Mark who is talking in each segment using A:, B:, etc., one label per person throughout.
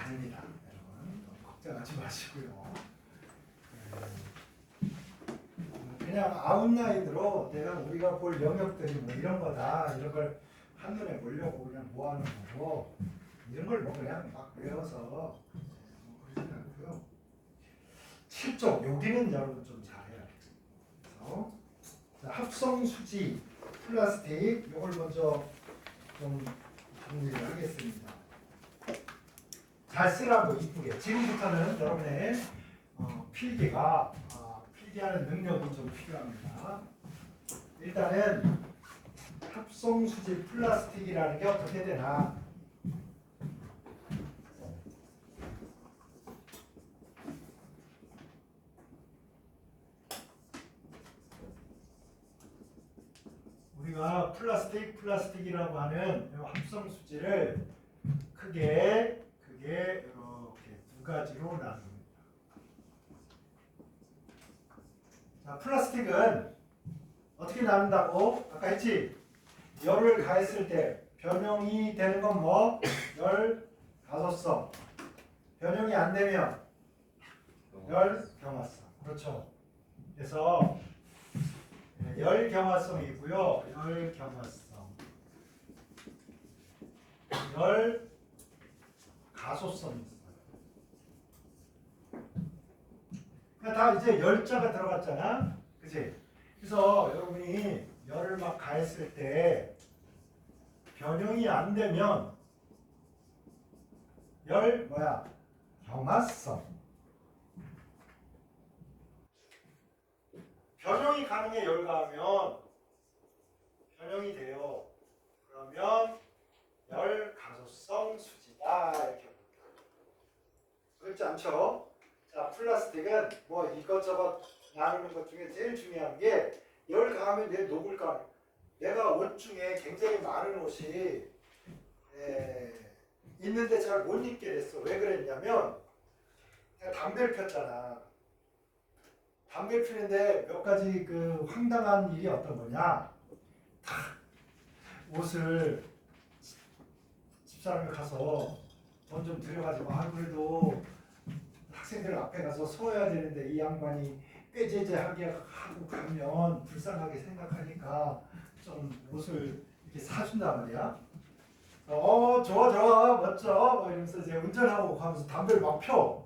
A: 아닙니다. 여러분 걱정하지 마시고요. 그냥 아웃라인으로 내가 우리가 볼 영역들이 뭐 이런 거다 이런 걸 한눈에 보려고 그냥 모아놓은 거고 이런 걸 뭐 그냥 막 외워서 뭐 그러지 않고요. 7쪽 여기는 여러분 좀 잘해야 돼요. 그래서 합성 수지 플라스틱 이걸 먼저 좀 정리를 하겠습니다. 잘 쓰라고 이쁘게. 지금부터는 여러분의 필기하는 능력이 좀 필요합니다. 일단은 합성수지 플라스틱이라는 게 어떻게 되나? 우리가 플라스틱이라고 하는 합성수지를 크게 이렇게 두 가지로 나눕니다. 자, 플라스틱은 어떻게 나눈다고? 아까 했지? 열을 가했을 때 변형이 되는 건 뭐? 열 가소성. 변형이 안 되면 열 경화성. 그렇죠. 그래서 열 경화성이 있고요. 열 경화성. 열 가소성이 있어요. 다 이제 열자가 들어갔잖아. 그치? 그래서 여러분이 열을 막 가했을 때 변형이 안 되면 열 경화성. 변형이 가능해 열 가하면 변형이 돼요. 그러면 열 가소성 수지다 이렇게 봅니다. 그렇지 않죠? 자, 플라스틱은 뭐 이것저것 나누는 것 중에 제일 중요한 게 열 가하면 내 녹을까? 내가 옷 중에 굉장히 많은 옷이 있는데 잘 못 입게 됐어. 왜 그랬냐면 내가 담배를 폈잖아. 담배 피는데 몇 가지 그 황당한 일이 어떤 거냐? 옷을 집사람이 가서 돈 좀 들여가지고 그래도 학생들 앞에 가서 서야 되는데 이 양반이 꾀죄죄하게 하고 가면 불쌍하게 생각하니까 좀 옷을 이렇게 사준단 말이야. 좋아 멋져 뭐 이러면서 이제 운전하고 가면서 담배를 막 펴.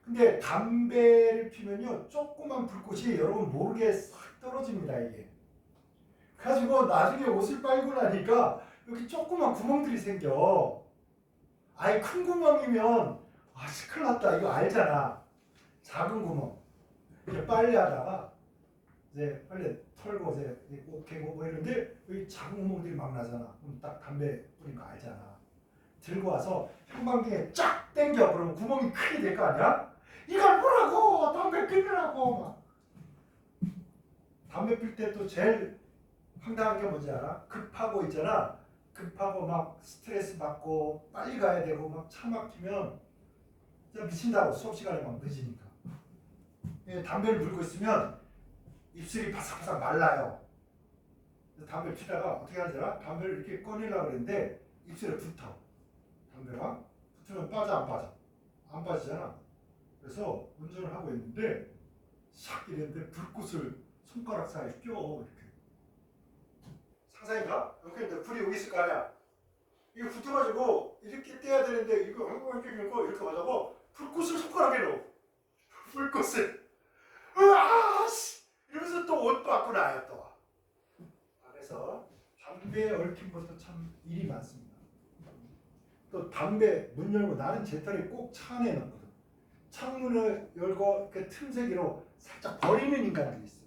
A: 근데 담배를 피면요 조그만 불꽃이 여러분 모르게 싹 떨어집니다 이게. 그래가지고 나중에 옷을 빨고 나니까 여기 조그만 구멍들이 생겨. 아예 큰 구멍이면 큰일 났다 이거 알잖아. 작은 구멍. 이제 빨래하다가 이제 빨래 털고 이제 옷 개고 뭐 이런데 여기 작은 구멍들이 막 나잖아. 그럼 딱 담배 뿌린 거 알잖아. 들고 와서 형광등에 쫙 당겨. 그러면 구멍이 크게 될 거 아니야? 이걸 보라고! 담배 피우라고! 막. 담배 필 때 또 제일 황당한 게 뭔지 알아? 급하고 있잖아. 급하고 막 스트레스 받고 빨리 가야 되고 막 차 막히면 진짜 미친다고. 수업 시간에 막 늦으니까. 담배를 물고 있으면 입술이 바삭바삭 말라요. 담배를 피다가 어떻게 하잖아? 담배를 이렇게 꺼내려고 그랬는데 입술에 붙어. 담배가 붙으면 빠져 안 빠져? 안 빠지잖아. 그래서 운전을 하고 있는데 샥 이랬는데 불꽃을 손가락 사이에 껴 이렇게. 상상인가? 이렇게 이제 불이 여기 있을 거 아니야. 이거 붙어가지고 이렇게 떼야 되는데 이거 이렇게 하자고 불꽃을 손가락에 넣어. 불꽃을. 으아! 이러면서 또 옷 받고 나요 또. 그래서 담배에 얽힌 것도 참 일이 많습니다. 또 담배 문 열고 나는 제 털에 꼭 차 안에 넣거든. 창문을 열고 그 틈새기로 살짝 버리는 인간들이 있어요.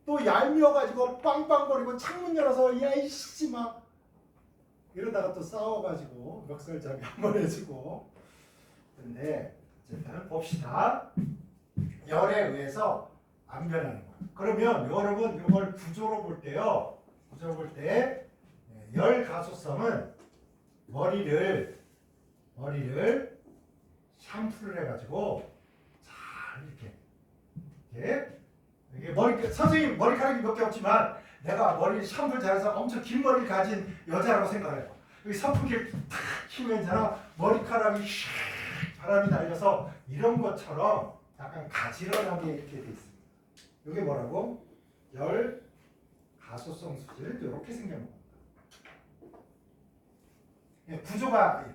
A: 또 얄미워가지고 빵빵거리고 창문 열어서 야 이씨 막 이러다가 또 싸워가지고 멱살잡이 한번 해주고. 근데 어쨌든 봅시다. 열에 의해서 안 변하는 거예요. 그러면 여러분 이걸 구조로 볼 때요. 구조로 볼 때 열 가소성은 머리를 샴푸를 해가지고 잘 이게 머리 선생님 머리카락이 몇 개 없지만 내가 머리 샴푸를 잘해서 엄청 긴 머리를 가진 여자라고 생각해요. 여기 선풍기를 탁 키면 있잖아. 머리카락이 샥 바람이 날려서 이런 것처럼 약간 가지런하게 이렇게 돼 있습니다. 이게 뭐라고? 열 가소성 수질 이렇게 생겨난 겁니다. 구조가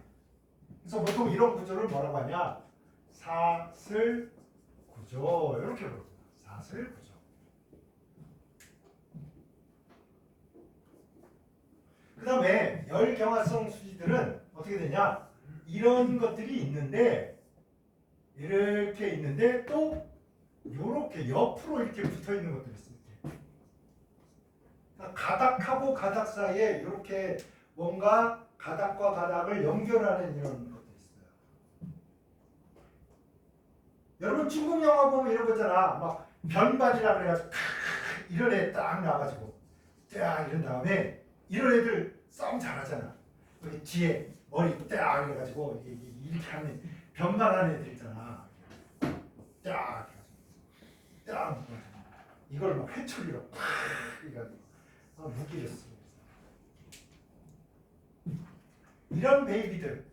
A: 그래서 보통 이런 구조를 뭐라고 하냐? 사슬 구조 이렇게 부릅니다. 사슬 구조. 그 다음에 열경화성 수지들은 어떻게 되냐? 이런 것들이 있는데 이렇게 있는데 또 이렇게 옆으로 이렇게 붙어 있는 것들이 있어요. 가닥하고 가닥 사이에 이렇게 뭔가 가닥과 가닥을 연결하는 이런 것도 있어요. 여러분 중국 영화 보면 이런 거 있잖아. 막 변발이라 그래가지고 이런 애 딱 나와가지고 딱 이런 다음에 이런 애들 싸움 잘하잖아. 여기 뒤에 머리 딱 해가지고 이렇게 하는 변발하는 애들 있잖아. 딱 이걸 막 회초리로 팍 해가지고 무기를 쓰고 이런 베이비들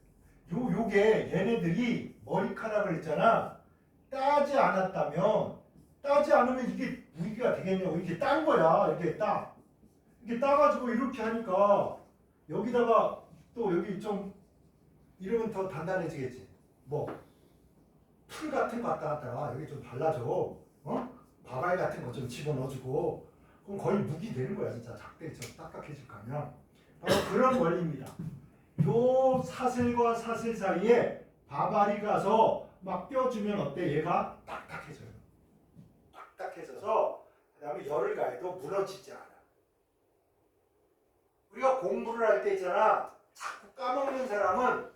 A: 요게 얘네들이 머리카락을 있잖아. 따지 않으면 이게 무기가 되겠냐고. 이렇게 딴 거야. 이렇게 따가지고 이렇게 하니까 여기다가 또 여기 좀 이러면 더 단단해지겠지. 뭐 풀 같은 거 갖다가 여기 좀 발라줘. 바바이 같은 거 좀 집어넣어주고 그럼 거의 무기 되는 거야. 진짜 작대기처럼 딱딱해질 거 아니야. 바로 그런 원리입니다. 요 사슬과 사슬 사이에 바발이 가서 막 껴주면 어때? 얘가 딱딱해져요. 딱딱해져서 그 다음에 열을 가해도 무너지지 않아. 우리가 공부를 할 때 있잖아. 자꾸 까먹는 사람은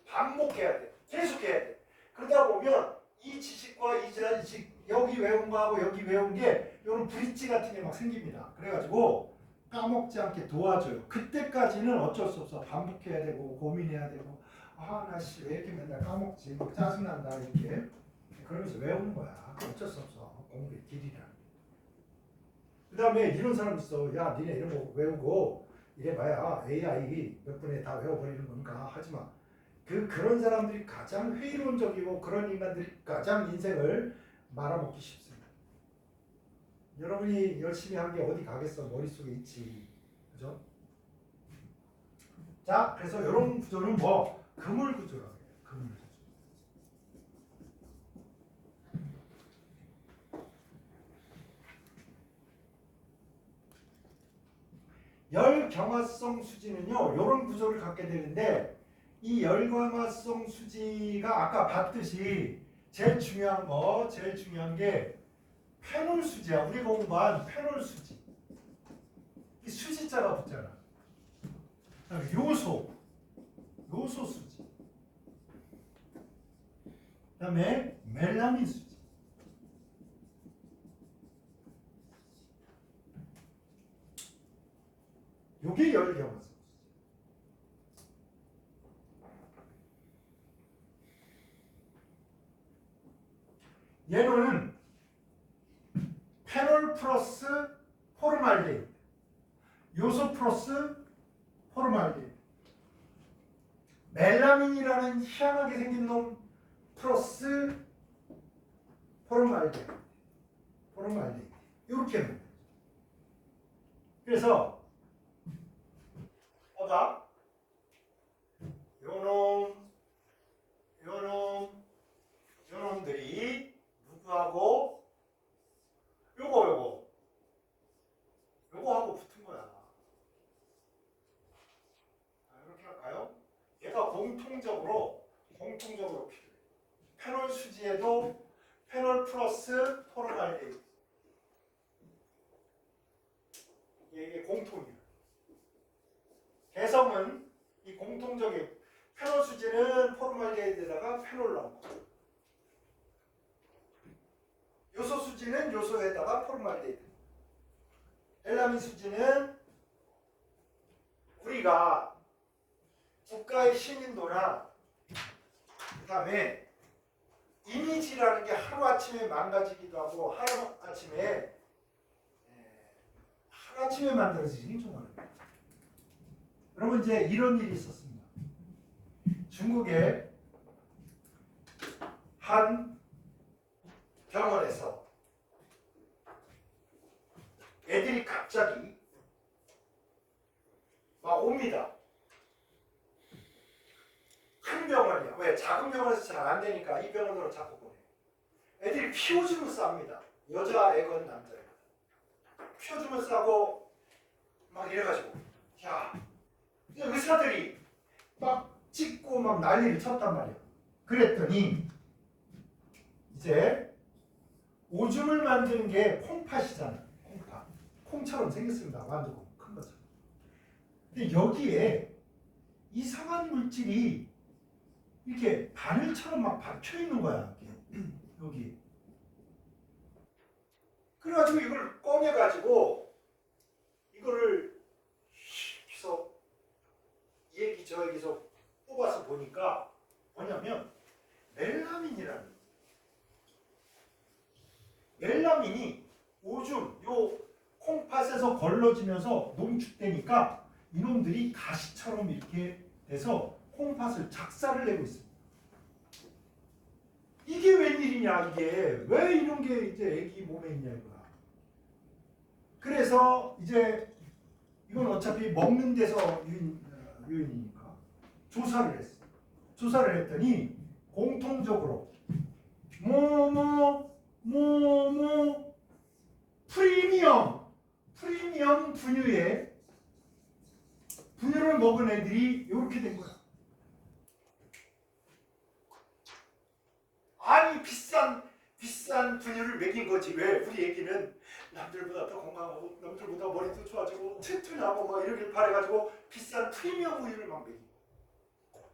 A: 반복해야 돼. 계속해야 돼. 그러다 보면 이 지식과 이 지식 여기 외운 거하고 여기 외운 게 이런 브릿지 같은 게 막 생깁니다. 그래가지고 까먹지 않게 도와줘요. 그때까지는 어쩔 수 없어. 반복해야 되고 고민해야 되고 나 씨 왜 이렇게 맨날 까먹지? 막 짜증난다 이렇게 그러면서 외우는 거야. 어쩔 수 없어. 공부의 길이라는 게. 그 다음에 이런 사람 있어. 야 니네 이런 거 외우고 이래봐야 AI 몇 분에 다 외워버리는 거니까 하지마. 그런 사람들이 가장 회의론적이고 그런 인간들이 가장 인생을 말아먹기 쉽습니다. 여러분이 열심히 한 게 어디 가겠어. 머릿속에 있지. 그죠? 자, 그래서 이런 구조는 뭐 그물 구조라고 해요. 그물 구조. 열경화성 수지는요. 이런 구조를 갖게 되는데 이 열경화성 수지가 아까 봤듯이 제일 중요한 게 페놀 수지야. 우리 공부한 페놀 수지. 이 수지자가 붙잖아. 요소 수지. 그다음에 멜라닌 수지. 요게 열경화성 수지. 얘는 페놀 플러스 포르말데히드, 요소 플러스 포르말데히드, 멜라민이라는 희한하게 생긴 놈 플러스 포르말데히드 이렇게 합니다. 그래서 봐봐, 요놈들이 누구하고 요거하고 붙은 거야. 이렇게 할까요? 얘가 공통적으로 필요해. 페놀 수지에도 페놀 플러스 포르말데히드. 이게 공통이야. 개성은 이 공통적인 페놀 수지는 포르말데히드에다가 페놀 넣고, 요소 수지는 요소에다가 포르말데히드. 멜라민 수지는 우리가 국가의 신인도나 그 다음에 이미지라는 게 하루아침에 망가지기도 하고 하루아침에 만들어지긴 좀 어렵다. 여러분 이제 이런 일이 있었습니다. 중국에 한 병원에서 애들이 갑자기 막 옵니다. 큰 병원이야. 왜? 작은 병원에서 잘 안 되니까 이 병원으로 자꾸 보내. 애들이 피오줌을 쌉니다. 여자애건 남자애건. 피오줌을 싸고 막 이래가지고 야, 의사들이 막 찍고 막 난리를 쳤단 말이야. 그랬더니 이제 오줌을 만드는 게 콩팥이잖아. 콩팥. 콩처럼 생겼습니다. 완전 큰 거죠. 근데 여기에 이상한 물질이 이렇게 바늘처럼 막 박혀 있는 거야. 여기. 그래가지고 이걸 꺼내가지고 이거를 여기서 얘기 저기서 뽑아서 보니까 뭐냐면 멜라민이라는, 멜라민이 오줌 요 콩팥에서 걸러지면서 농축되니까 이놈들이 가시처럼 이렇게 돼서 콩팥을 작살을 내고 있습니다. 이게 웬일이냐, 이게 왜 이런 게 이제 애기 몸에 있냐 이거야. 그래서 이제 이건 어차피 먹는 데서 유인이니까 조사를 했어. 조사를 했더니 공통적으로 프리미엄 분유를 먹은 애들이 이렇게 된 거야. 아니 비싼 분유를 먹인 거지. 왜? 우리 애기는 남들보다 더 건강하고 남들보다 머리도 좋아지고 튼튼하고 막 이러길 바래가지고 비싼 프리미엄 우유를 막 먹인 거야.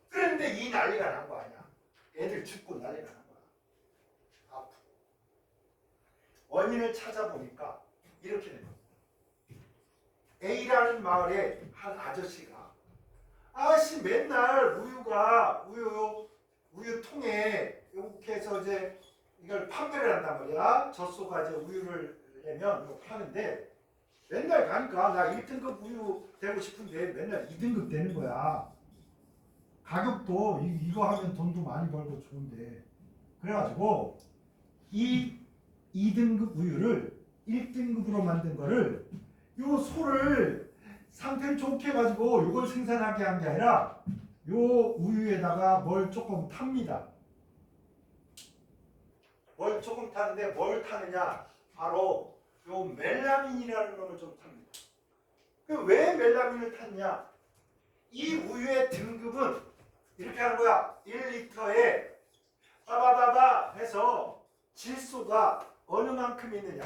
A: 그런데 이 난리가 난 거 아니야. 애들 죽고 난리가 난 거야. 아프고. 원인을 찾아보니까 이렇게 된 거야. A라는 마을에 한 아저씨가 맨날 우유통에 이렇게 해서 이제 이걸 판매를 한단 말이야. 젖소가 이제 우유를 내면 이거 파는데 맨날 가니까 나 1등급 우유 되고 싶은데 맨날 2등급 되는 거야. 가격도 이거 하면 돈도 많이 벌고 좋은데. 그래가지고 이 2등급 우유를 1등급으로 만든 거를 요 소를 상태를 좋게 해가지고 이걸 생산하게 한 게 아니라 요 우유에다가 뭘 조금 탑니다. 뭘 조금 타는데 뭘 타느냐? 바로 요 멜라민이라는 놈을 좀 탑니다. 왜 멜라민을 탔냐? 이 우유의 등급은 이렇게 하는 거야. 1리터에 바바바바 해서 질소가 어느 만큼 있느냐.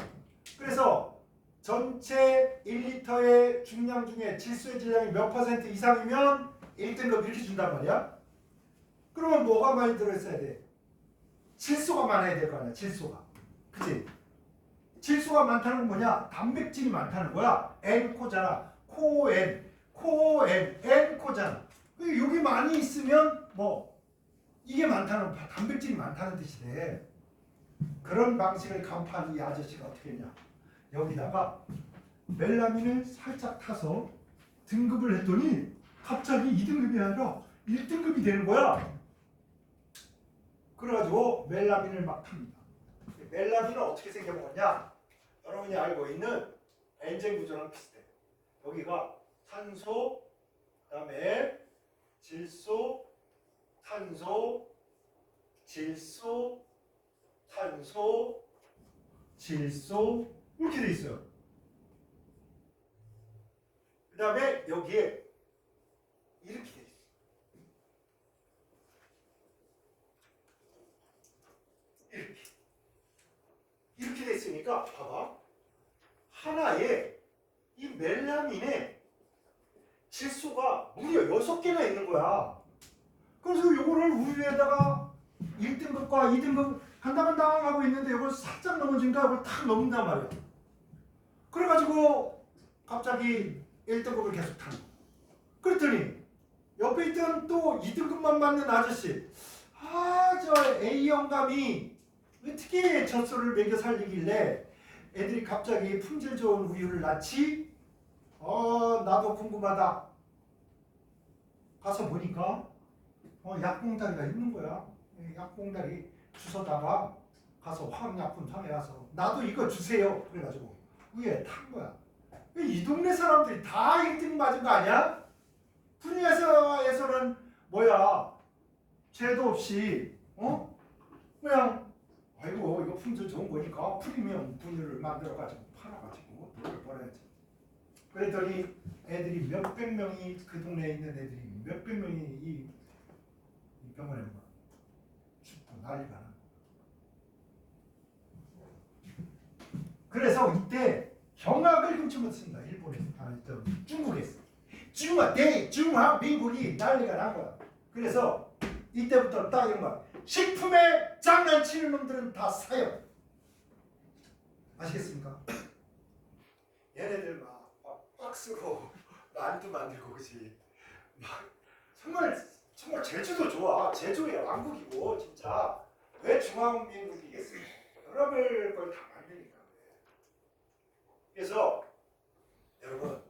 A: 그래서 전체 1리터의 중량 중에 질소의 질량이 몇 퍼센트 이상이면 1등급 이렇게 준단 말이야. 그러면 뭐가 많이 들어있어야 돼? 질소가 많아야 될 거 아니야. 질소가. 그치? 질소가 많다는 건 뭐냐? 단백질이 많다는 거야. N코잖아. N코잖아. 여기 많이 있으면 뭐 이게 많다는, 단백질이 많다는 뜻이 돼. 그런 방식을 간파한 이 아저씨가 어떻게 했냐? 여기다가 멜라민을 살짝 타서 등급을 했더니 갑자기 2등급이 아니라 1등급이 되는 거야. 그래가지고 멜라민을 막 탑니다. 멜라민은 어떻게 생겨먹었냐? 여러분이 알고 있는 벤젠 구조랑 비슷해. 여기가 산소, 그 다음에 질소, 탄소, 질소, 탄소, 질소 이렇게 돼 있어요. 그 다음에 여기에 이렇게 돼 있어요. 이렇게 돼 있으니까 봐봐. 하나에 이 멜라민에 질소가 무려 6개나 있는 거야. 그래서 요거를 우유에다가 1등급과 2등급 간당간당 하고 있는데 이걸 살짝 넘어지니까 이걸 탁 넘는단 말이야. 그래가지고 갑자기 1등급을 계속 타는 거야. 그랬더니 옆에 있던 또 2등급만 받는 아저씨, 저 A 영감이 어떻게 젖소를 먹여 살리길래 애들이 갑자기 품질 좋은 우유를 낳지? 나도 궁금하다. 가서 보니까 약봉다리가 있는 거야. 이 약봉다리 주워다가 가서 화학약품 상에 가서 나도 이거 주세요. 그래가지고 위에 탄 거야. 이 동네 사람들이 다 1등 맞은 거 아니야? 분야에서는 뭐야? 죄도 없이 그냥 아이고 이거 품질 좋은 거니까 프리미엄 분유를 만들어가지고 팔아가지고 돈을 벌어야지. 그랬더니 애들이 몇백 명이 그 동네에 있는 애들이 몇백 명이 이 병원에 죽고 난리가 나. 그래서 이때 경악을 금치 못했습니다. 일본에서 중국에서 대중화민국이 난리가 난 거야. 그래서 이때부터 딱 이런 거야. 식품에 장난치는 놈들은 다 사요. 아시겠습니까? 얘네들 막 박스로 만두 만들고 그지. 막 정말 제주도 좋아. 제주의 왕국이고 진짜 왜 중화민국이겠어요? 별의별 걸 다 만드니까. 그래서 여러분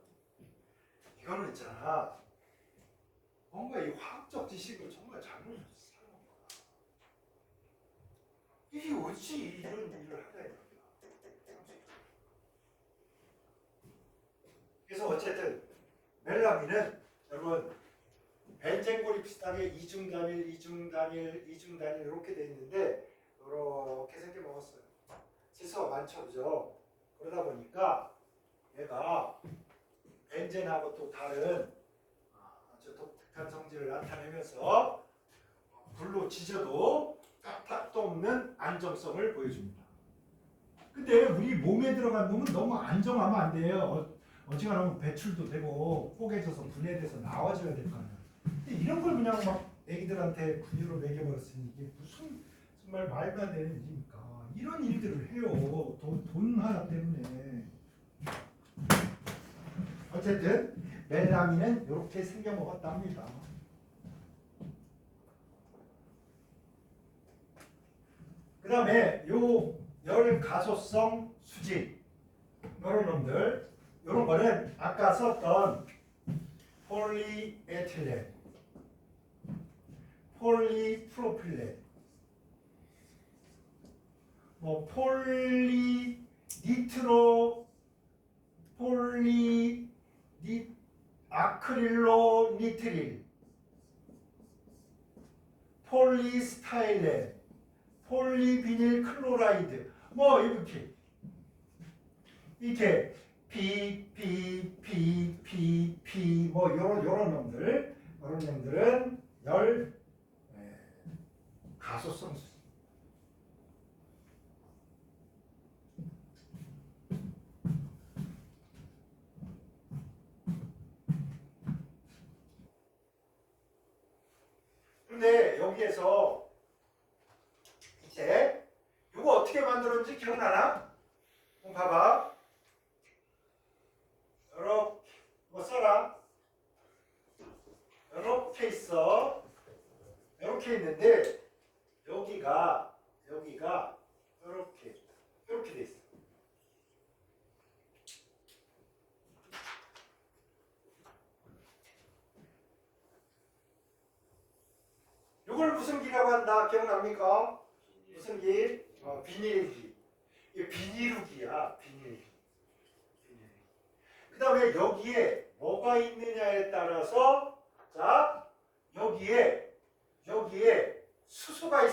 A: 이거는 있잖아. 뭔가 이 화학적 지식을 정말 잘못 사용한 거야. 이게 어찌 이런 일을 하냐 이거야. 그래서 어쨌든 멜라민은 여러분 벤젠골이 비슷하게 이중단일 이렇게 돼 있는데 이렇게 생겨 먹었어요. 질소가 많죠, 그죠? 그러다 보니까 얘가 벤젠하고 또 다른 아주 독특한 성질을 나타내면서 불로 지져도 까딱도 없는 안정성을 보여줍니다. 근데 우리 몸에 들어간 놈은 너무 안정하면 안 돼요. 어지간하면 배출도 되고 포개져서 분해돼서 나와줘야 될 거 아니야. 근데 이런 걸 그냥 막 애기들한테 분유로 먹여버렸으니 이게 무슨 정말 말도 안 되는 일입니까? 이런 일들을 해요. 돈 하나 때문에. 어쨌든 멜라민은 이렇게 생겨 먹었답니다. 그 다음에 요 열가소성 수질 이런 놈들 이런 거는 아까 썼던 폴리에틸렌, 폴리프로필렌, 폴리니트로, 아크릴로니트릴, 폴리스타일렌, 폴리비닐 클로라이드 이렇게 P 요런 놈들은 가소성 수질. 근데 여기에서 이제 이거 어떻게 만들었는지 기억나나? 한번 봐봐. 이렇게 써라. 이렇게 있어. 이렇게 있는데 여기가 이렇게 돼 있어. 이걸 무슨 기라고 한다? 기억납니까? 무슨 기? 비닐기. 이게 비닐우기야. 비닐기. 그 다음에 여기에 뭐가 있느냐에 따라서 자 여기에 수소가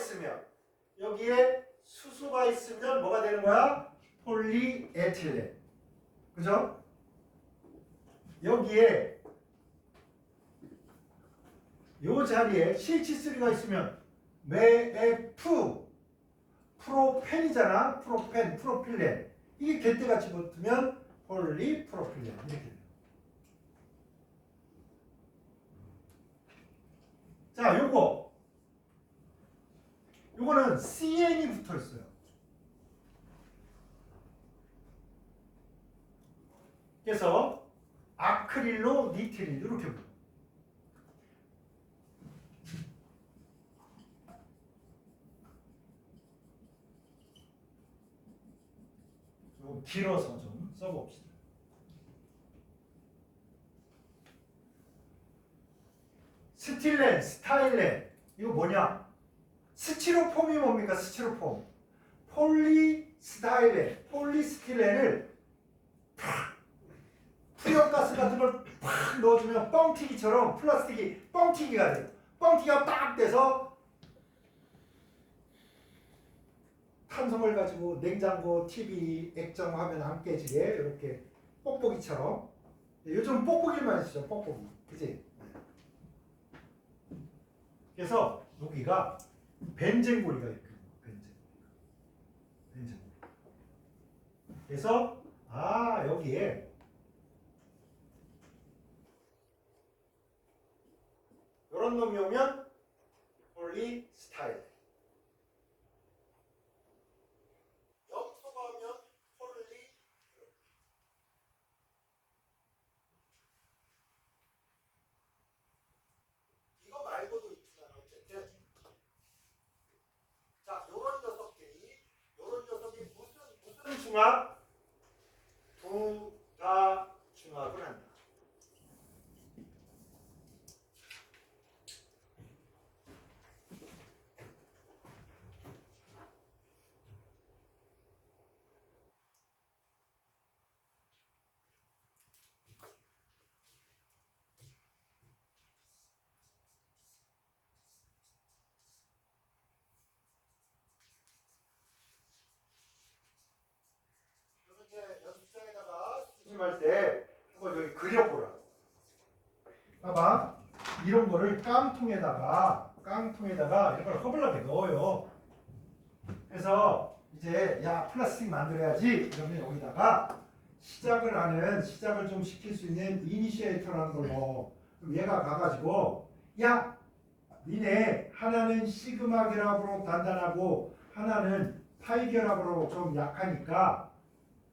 A: 있으면 뭐가 되는 거야? 폴리에틸렌. 그죠? 여기에 요 자리에 CH3가 있으면 프로펜이잖아. 프로필렌. 이게 개떼같이 붙으면 폴리프로필렌 이렇게 돼요. 자, 요거는 CN이 붙어 있어요. 그래서 아크릴로 니트릴 이렇게 붙어요. 길어서 좀 써봅시다. 스타일렌 이거 뭐냐? 스티로폼이 뭡니까? 스티로폼. 폴리스티렌을 프리온가스 같은 걸 팍 넣어주면 뻥튀기처럼 플라스틱이 뻥튀기가 돼요. 뻥튀기가 딱 돼서 탄성을 가지고 냉장고, TV, 액정 화면 안 깨지게 이렇게 뽁뽁이처럼. 요즘 뽁뽁이만 쓰죠. 뽁뽁이. 그치? 그래서 여기가 벤젠고리가 이렇게 벤젠고리. 그래서 여기에 이런 놈이 오면 폴리스타일. 염소가 오면 폴리. 이거 말고도 있지만 어쨌든 자, 요런 녀석이 무슨 중합? 부가 중합을 한다. 연습장에다가 수심할 때 한번 여기 그려보라. 봐봐. 이런 거를 깡통에다가 이런 걸 허블나게 넣어요. 그래서 이제 야 플라스틱 만들어야지 이러면 여기다가 시작을 좀 시킬 수 있는 이니시에이터라는 걸 넣어. 그럼 얘가 가가지고 야 니네 하나는 시그마 결합으로 단단하고 하나는 파이 결합으로 좀 약하니까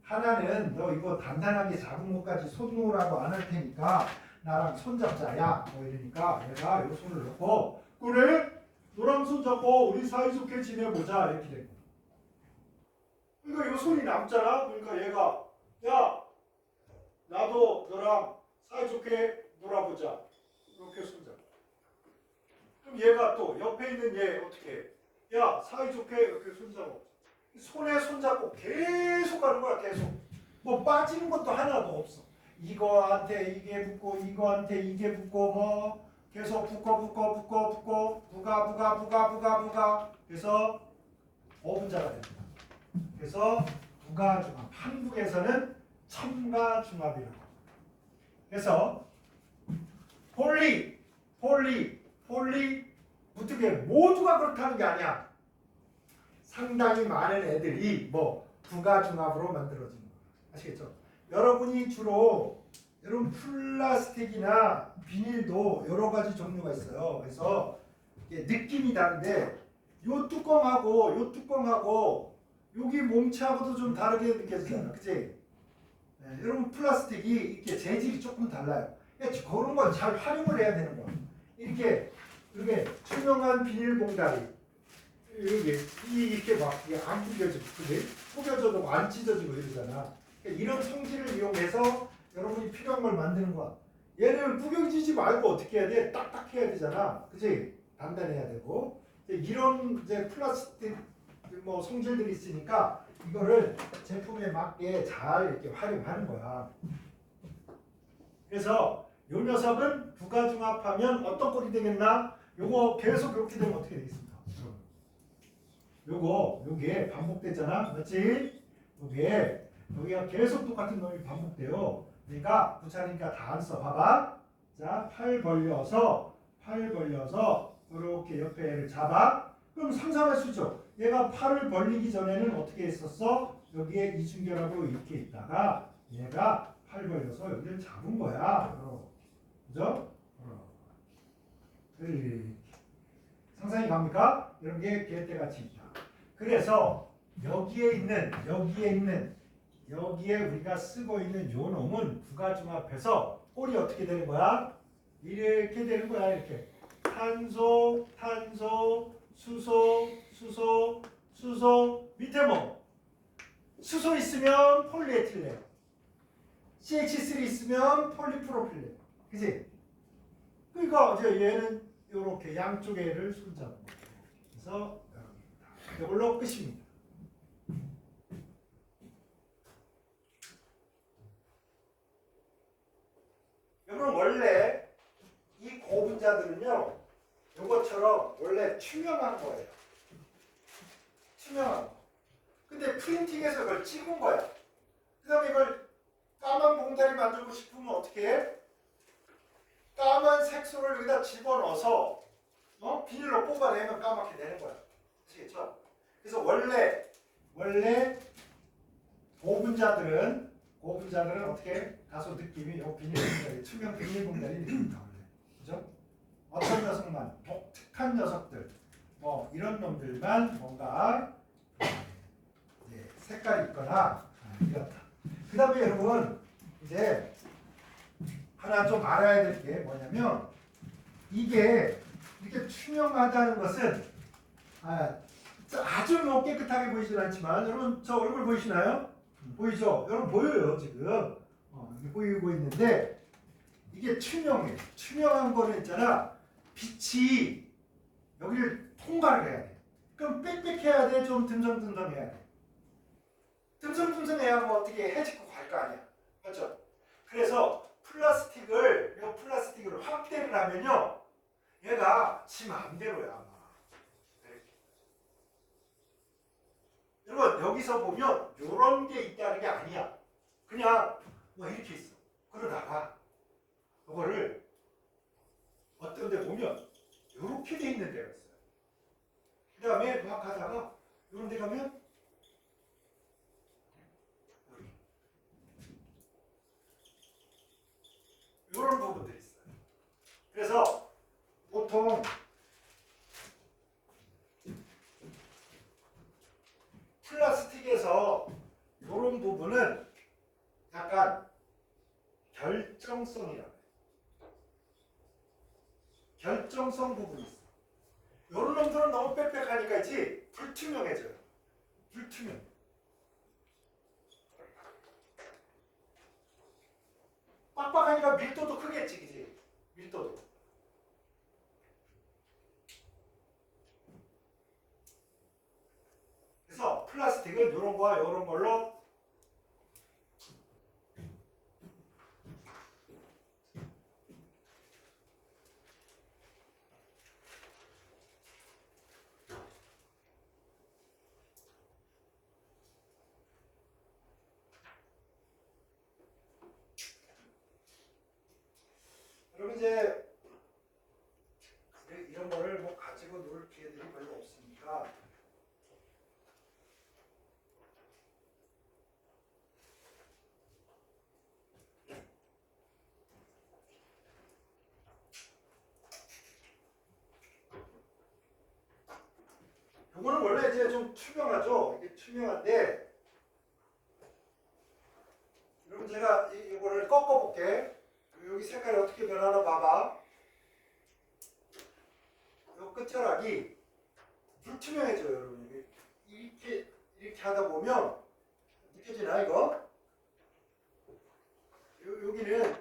A: 하나는 너 이거 단단하게 잡은 것까지 손 놓으라고 안 할 테니까 나랑 손 잡자야 뭐 이러니까 얘가 요 손을 놓고 그래? 너랑 손 잡고 우리 사이좋게 지내보자 이렇게 된 거야. 그러니까 요 손이 남잖아. 그러니까 얘가 야 나도 너랑 사이좋게 놀아보자 이렇게 손 잡아. 그럼 얘가 또 옆에 있는 얘 어떻게 해? 야 사이좋게 이렇게 손 잡아. 손에 손 잡고 계속 가는 거야. 계속 뭐 빠지는 것도 하나도 없어. 이거한테 이게 붙고 이거한테 이게 붙고 뭐 계속 붙고 부가 그래서 어분자가 됩니다. 그래서 부가중합. 한국에서는 첨가중합이라고. 그래서 폴리 어떻게 모두가 그렇다는 게 아니야. 상당히 많은 애들이 뭐 부가중합으로 만들어진 거예요. 아시겠죠? 여러분이 주로 여러분 플라스틱이나 비닐도 여러 가지 종류가 있어요. 그래서 느낌이 다른데 요 뚜껑하고 여기 몸체하고도 좀 다르게 느껴지잖아. 그치? 네, 여러분 플라스틱이 이렇게 재질이 조금 달라요. 그러니까 그런 건 잘 활용을 해야 되는 거야. 이렇게 투명한 비닐 봉다리 이렇게 막 안 구겨지고 구겨져도 안 찢어지고 이러잖아. 그러니까 이런 성질을 이용해서 여러분이 필요한 걸 만드는 거야. 얘를 구겨지지 말고 어떻게 해야 돼? 딱딱해야 되잖아. 그치? 단단해야 되고. 이런 이제 플라스틱 뭐 성질들이 있으니까 이거를 제품에 맞게 잘 이렇게 활용하는 거야. 그래서 요 녀석은 부가중합하면 어떤 꼴이 되겠나? 요거 계속 이렇게 되면 어떻게 되겠습니까? 요게 반복됐잖아. 맞지? 여기가 계속 똑같은 놈이 반복돼요. 그러니까 부차니까 다 안 써. 봐봐. 자, 팔 벌려서 이렇게 옆에 얘를 잡아. 그럼 상상할 수 있죠. 얘가 팔을 벌리기 전에는 어떻게 했었어? 여기에 이중결합으로 이렇게 있다가 얘가 팔 벌려서 여기를 잡은 거야. 그죠? 상상이 갑니까? 이런 게 개떼같이 있다. 그래서 여기에 우리가 쓰고 있는 요 놈은 부가중합해서 꼴이 어떻게 되는 거야? 이렇게 되는 거야. 이렇게 탄소, 수소 밑에 뭐 수소 있으면 폴리에틸렌, CH3 있으면 폴리프로필렌. 그치? 그러니까 이제 이렇게 양쪽에를 손잡고 그래서 여러분입니다. 이걸로 끝입니다. 여러분 원래 이 고분자들은요 이것처럼 원래 투명한 거예요. 투명한 거. 근데 프린팅해서 이걸 찍은 거야. 그 다음에 이걸 까만 봉다리 만들고 싶으면 어떻게 해? 까만 색소를 여기다 집어넣어서 비닐로 뽑아내면 까맣게 되는 거야. 아시겠죠? 그래서 원래 고분자들은 어떻게 해? 다소 느낌이 요 비닐 봉다리, 투명 비닐 봉다리 느낌이 나올래. 그죠? 어떤 녀석만, 독특한 녀석들, 뭐 이런 놈들만 뭔가 이제 색깔이 있거나 이렇다. 그 다음에 여러분 이제 하나 좀 알아야 될 게 뭐냐면 이게 이렇게 투명하다는 것은 아주 뭐 깨끗하게 보이진 않지만 여러분 저 얼굴 보이시나요? 보이죠? 여러분 보여요 지금 이게 보이고 있는데 이게 투명해. 투명한 거는 있잖아 빛이 여기를 통과를 해야 돼. 그럼 빽빽해야 돼? 좀 듬성듬성해야 돼? 듬성듬성해야 뭐 어떻게 해집고 갈 거 아니야. 맞죠? 그래서 플라스틱을 확대를 하면요 얘가 지 마음대로야 아마. 이렇게. 여러분 여기서 보면 이런 게 있다는 게 아니야. 그냥 뭐 이렇게 있어. 그러다가 이거를 어떤 데 보면 이렇게 돼 있는 데가 있어요. 그 다음에 막 가다가 이런 데 가면 이런 부분들이 있어요. 그래서 보통 플라스틱에서 이런 부분은 약간 결정성이라고 해요. 결정성 부분이 있어. 이런 놈들은 너무 빽빽하니까 있지 불투명해져요. 불투명. 빡빡하니까 밀도도 크겠지, 그지? 밀도도. 그래서 플라스틱은 이런 거와 이런 걸로 그럼 이제 이런 거를 뭐 가지고 놀 기회들이 별로 없으니까 요거는 원래 이제 좀 투명하죠. 이게 투명한데 여러분 제가 이거를 꺾어볼게. 여기 색깔이 어떻게 변하나 봐봐. 요 끝자락이 불투명해져요, 여러분. 이렇게 하다 보면 느껴지나 이거? 여기는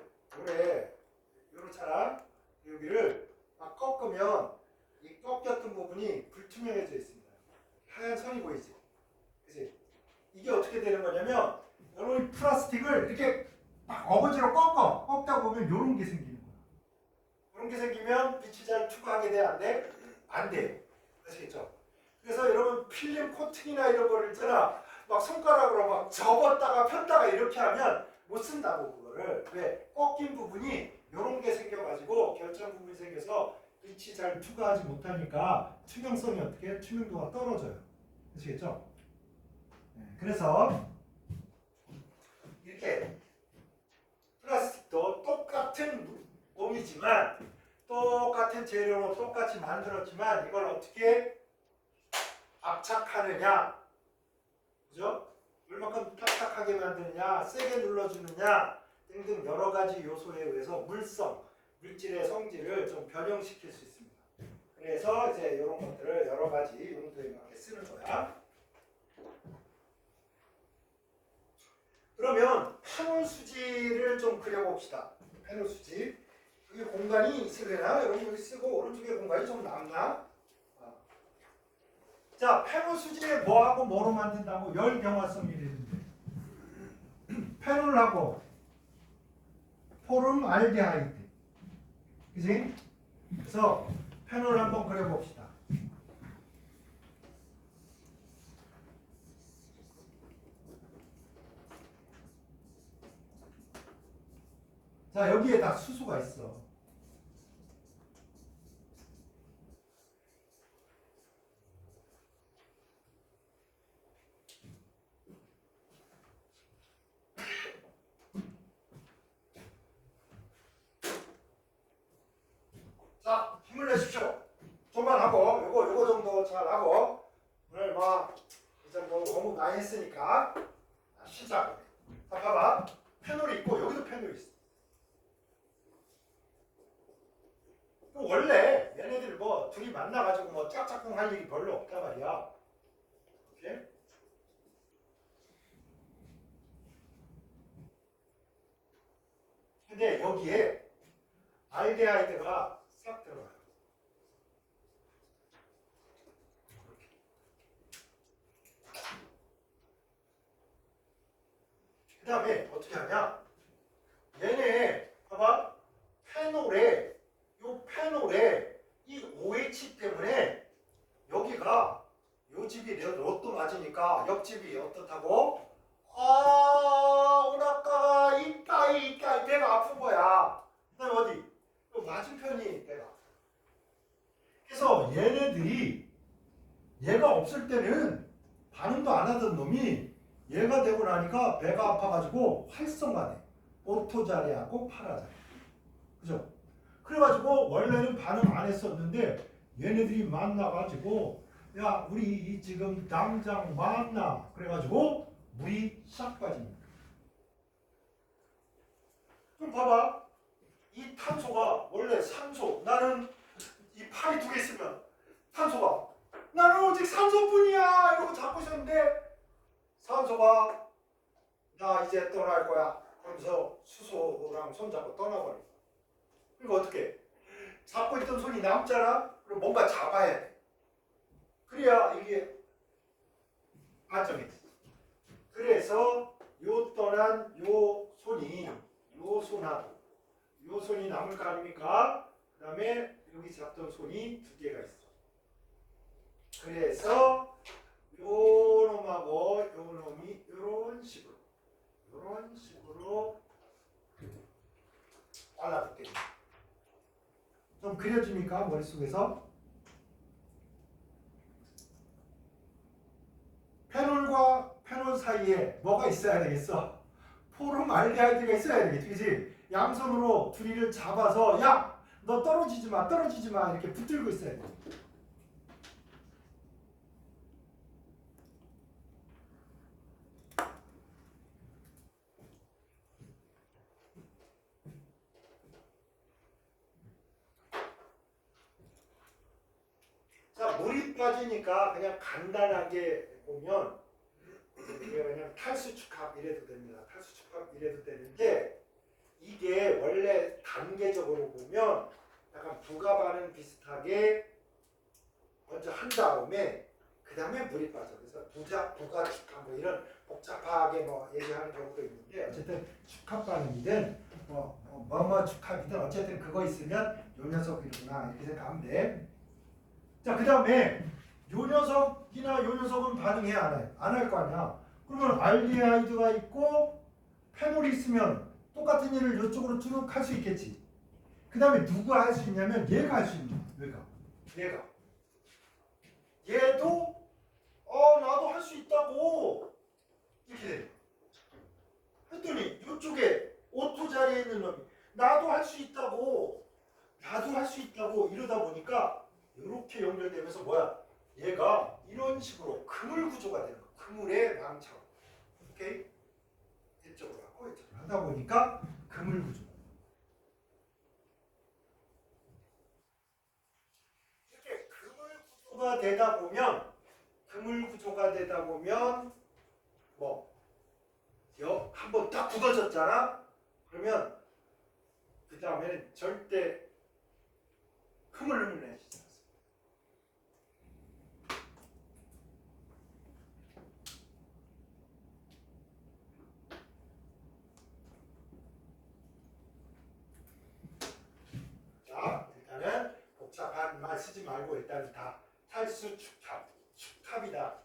A: 요렇잖아. 여기를 막 꺾으면 이 꺾였던 부분이 불투명해져 있습니다. 하얀 선이 보이지? 그치? 이게 어떻게 되는 거냐면 여러분 플라스틱을 이렇게 막 어거지로 꺾다 보면 이런 게 생기는 거야. 이런 게 생기면 빛이 잘 투과하게 돼? 안 돼? 안 돼. 아시겠죠? 그래서 여러분 필름 코팅이나 이런 거를 있잖아. 막 손가락으로 막 접었다가 폈다가 이렇게 하면 못 쓴다고 그거를. 왜? 꺾인 부분이 이런 게 생겨가지고 결정 부분이 생겨서 빛이 잘 투과하지 못하니까 투명성이 어떻게? 투명도가 떨어져요. 아시겠죠? 네, 그래서 이렇게 플라스틱도 똑같은 몸이지만 똑같은 재료로 똑같이 만들었지만 이걸 어떻게 압착하느냐, 그죠? 얼마큼 딱딱하게 만드느냐, 세게 눌러주느냐 등등 여러 가지 요소에 의해서 물질의 성질을 좀 변형시킬 수 있습니다. 그래서 이제 이런 것들을 여러 가지 용도에 맞게 쓰는 거야. 그러면 패널 수지를 좀 그려봅시다. 패널 수지. 여기 공간이 있으려나? 여러분 여기 쓰고 오른쪽에 공간이 좀 남나? 자, 페놀 수지에 뭐하고 뭐로 만든다고? 열 경화성이 되는데 페놀하고 포름 알데하이드, 그지? 그래서 페놀 한번 그려봅시다. 자, 여기에다 수소가 있어. 자, 힘을 내십시오. 좀만 하고, 요거 정도 잘 하고, 오늘 이 정도 너무 많이 했으니까, 시작. 자, 봐봐. 패널이 있고, 여기도 패널이 있어. 원래 얘네들 둘이 만나가지고 짝짝꿍 할 일이 별로 없단 말이야. 오케이? 근데 여기에 알데하이드가 싹 들어가요. 그 다음에 어떻게 하냐? 얘네 봐봐. 페놀에 이 OH 때문에 여기가 요 집이 로또 맞으니까 옆집이 어떻다고? 오나카가 이까이 배가 아픈 거야. 그 다음에 어디? 또 맞은편이 배가. 그래서 얘네들이 얘가 없을 때는 반응도 안 하던 놈이 얘가 되고 나니까 배가 아파가지고 활성화돼. 오토자리하고 파라자리. 그죠? 그래가지고 원래는 반응 안 했었는데 얘네들이 만나가지고 야 우리 지금 당장 만나. 그래가지고 물이 싹 빠집니다. 그럼 봐봐. 이 탄소가 원래 산소. 나는 이 팔이 두 개 있으면 탄소가 나는 오직 산소뿐이야 이러고 잡고 있었는데 산소가 나 이제 떠날 거야. 그러면서 수소랑 손잡고 떠나버려. 그리고 어떻게? 잡고 있던 손이 남잖아? 그럼 뭔가 잡아야 돼. 그래야 이게 안정이 돼. 그래서 요 떠난 요 손이 요 손이 남을 거 아닙니까? 그 다음에 여기 잡던 손이 두 개가 있어. 그래서 요 놈하고 요 놈이 요런 식으로 달라붙게 됩니다. 좀 그려집니까? 머릿속에서? 페놀과 페놀 사이에 뭐가 있어야 되겠어? 포름 알데하이드가 있어야 되겠지, 그치? 양손으로 둘이를 잡아서 야! 너 떨어지지 마 이렇게 붙들고 있어야 돼. 자, 물이 빠지니까 그냥 간단하게 보면 이게 그냥 탈수축합 이래도 됩니다. 탈수축합 이래도 되는데 이게 원래 단계적으로 보면 약간 부가 반응 비슷하게 먼저 한 다음에 그 다음에 물이 빠져. 그래서 부가 축합 이런 복잡하게 얘기하는 경우도 있는데 어쨌든 축합 반응이든 뭐뭐 축합이든 어쨌든 그거 있으면 요 녀석이구나 이렇게 생각하면 돼. 자, 그 다음에 요 녀석이나 요 녀석은 반응해야 안 해? 안 할 거 아니야. 그러면 알데하이드가 있고 페놀이 있으면 똑같은 일을 이쪽으로 쭉 할 수 있겠지. 그 다음에 누가 할 수 있냐면 얘가 할 수 있는 거야. 얘가. 얘도 나도 할 수 있다고 이렇게 돼. 했더니 이쪽에 오토 자리에 있는 놈이 나도 할 수 있다고 이러다 보니까 이렇게 연결되면서 얘가 이런 식으로 그물 구조가 되는 거야. 그물의 망처럼. 오케이? 이쪽으로 하고 이쪽으로 하다 보니까 그물 구조. 이렇게 그물 구조가 되다 보면 한번 딱 굳어졌잖아? 그러면 그 다음에는 절대 흐물흐물 내주지 않습니다. 자, 일단은 복잡한 말 쓰지 말고 일단 다 탈수 축합이다.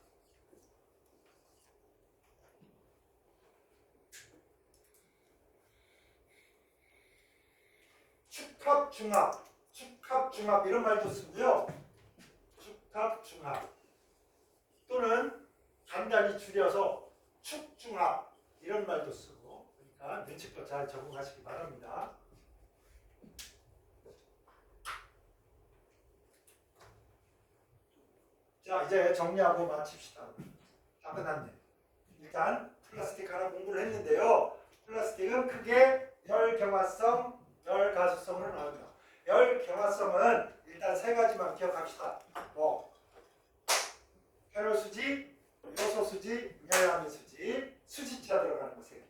A: 축합중합 이런 말도 쓰고요. 축합중합 또는 간단히 줄여서 축중합 이런 말도 쓰고 그러니까 눈치껏 잘 적응하시기 바랍니다. 자, 이제 정리하고 마칩시다. 다 끝났네. 일단 플라스틱 하나 공부를 했는데요. 플라스틱은 크게 열경화성, 열가수성으로 나옵니다. 열경화성은 일단 세 가지만 기억합시다. 뭐 페로수지, 요소수지, 멜라민수지, 수지자 들어가는 거 세 개.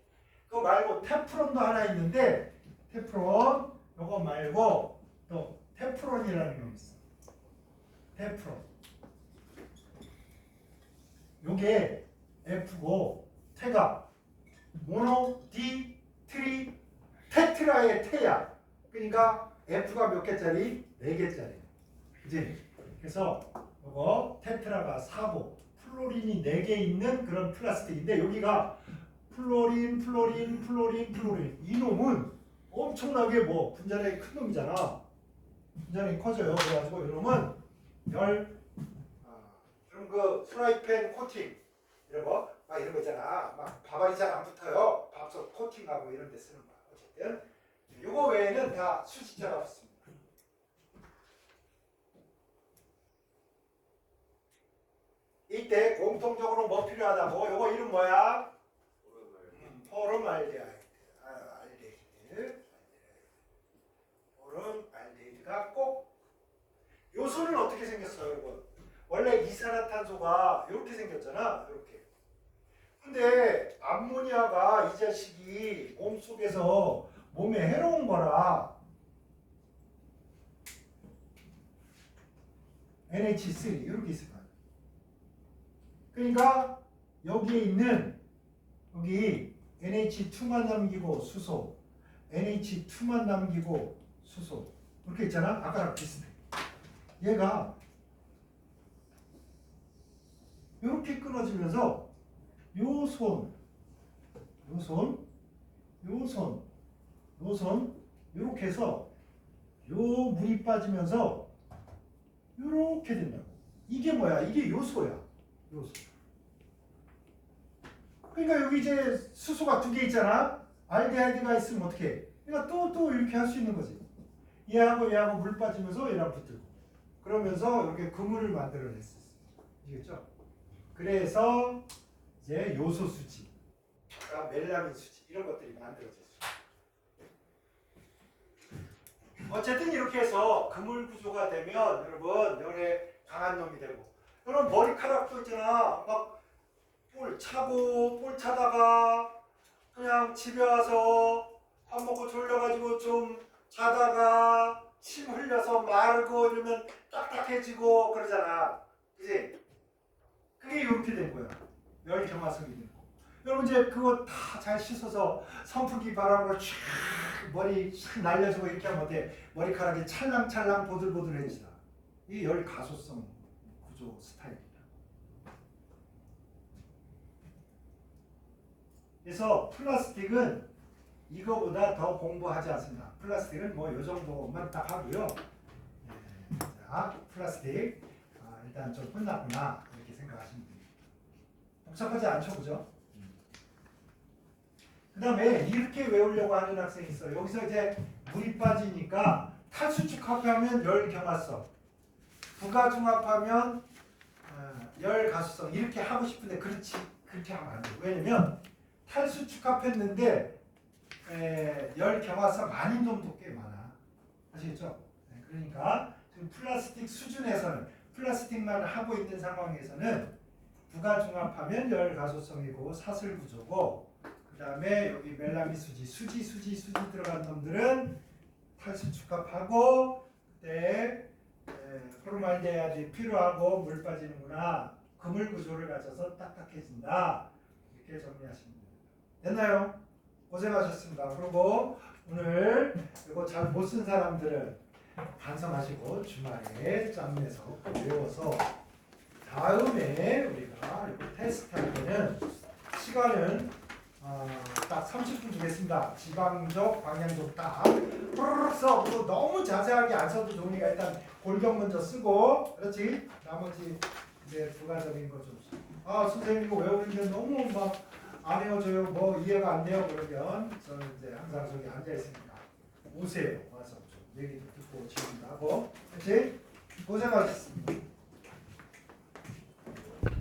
A: 그거 말고 테프론도 하나 있는데 테프론 요거 말고 또 테프론이라는 게 있어. 테프론. 요게 F고 태가 모노, 디, 트리, 테트라의 태야. 그러니까 F가 몇 개짜리? 4개짜리. 그지? 그래서 요거 테트라가 4고 플로린이 4개 있는 그런 플라스틱인데 여기가 플로린 이놈은 엄청나게 뭐 분자량이 큰 놈이잖아. 분자량이 커져요. 그래가지고 이놈은 그럼 그 프라이팬 코팅 이런 거 막 이런 거 있잖아. 막 밥알이 잘 안 붙어요. 밥솥 코팅하고 이런 데 쓰는 거. 어쨌든 요거 외에는 다 수지자가 붙습니다. 이때 공통적으로 뭐 필요하다고? 요거 이름 뭐야? 포름알데히드. 포름알데히드가 꼭 요소는 어떻게 생겼어요, 여러분? 원래 이산화탄소가 이렇게 생겼잖아, 이렇게. 근데 암모니아가 이 자식이 몸속에서 몸에 해로운 거라 NH3 이렇게 있을 거야. 그러니까 여기에 있는 여기 NH2만 남기고 수소, NH2만 남기고 수소 이렇게 있잖아. 아까랑 비슷해. 얘가 이렇게 끊어지면서 요 손 이렇게 해서 요 물이 빠지면서 이렇게 된다고. 이게 뭐야? 이게 요소야. 요소. 그러니까 여기 이제 수소가 2개 있잖아. 알데하이드가 있으면 어떻게 해? 그러니까 또 이렇게 할 수 있는 거지. 얘하고 물 빠지면서 얘랑 붙들고 그러면서 이렇게 그물을 만들어냈었어. 아시겠죠? 그래서 이제 요소 수지, 멜라민 수지 이런 것들이 만들어졌어요. 어쨌든 이렇게 해서 그물 구조가 되면 여러분 열에 강한 놈이 되고 여러분 머리카락도 있잖아. 막 볼 차다가 그냥 집에 와서 밥 먹고 졸려가지고 좀 자다가 침 흘려서 마르고 이러면 딱딱해지고 그러잖아. 그지? 그게 이렇게 된 거야. 열경화성이 된 거. 여러분 이제 그거 다 잘 씻어서 선풍기 바람으로 쫙 머리 쫙 날려주고 이렇게 하면 어때? 머리카락이 찰랑찰랑 보들보들해지다. 이게 열가소성 구조 스타일이다. 그래서 플라스틱은 이거보다 더 공부하지 않습니다. 플라스틱은 뭐 이 정도만 딱 하고요. 자, 플라스틱 일단 좀 끝났구나 이렇게 생각하시면 됩니다. 복잡하지 않죠, 그죠? 그 다음에 이렇게 외우려고 하는 학생이 있어요. 여기서 이제 물이 빠지니까 탈수축합하면 열경화성, 부가중합하면 열가수성 이렇게 하고 싶은데 그렇게 하면 안 돼요. 왜냐면 탈수축합했는데 열경화성 아닌 놈도 꽤 많아. 아시겠죠? 그러니까 지금 플라스틱 수준에서는 플라스틱만 하고 있는 상황에서는 부가중합하면 열가소성이고 사슬구조고 그 다음에 여기 멜라민 수지 들어간 놈들은 탈수축합하고 그때 포르말데하이드 필요하고 물 빠지는구나. 그물 구조를 가져서 딱딱해진다. 이렇게 정리하시면 됩니다. 됐나요? 고생하셨습니다. 그리고 오늘 이거 잘 못 쓴 사람들은 반성하시고 주말에 짬내서 외워서 다음에 우리가 이거 테스트할 때는 시간은 딱 30분 주겠습니다. 지방적, 방향적 딱 후루룩 써. 그리고 너무 자세하게 안 써도 좋으니까 일단 골격 먼저 쓰고, 그렇지? 나머지 이제 부가적인 거 좀. 선생님 이거 외우는데 너무 막 안 외워져요. 뭐 이해가 안 돼요. 그러면 저는 이제 항상 저기 앉아 있으니까 오세요. 와서 좀 얘기도 듣고 질문도 하고, 그렇지? 고생하셨습니다.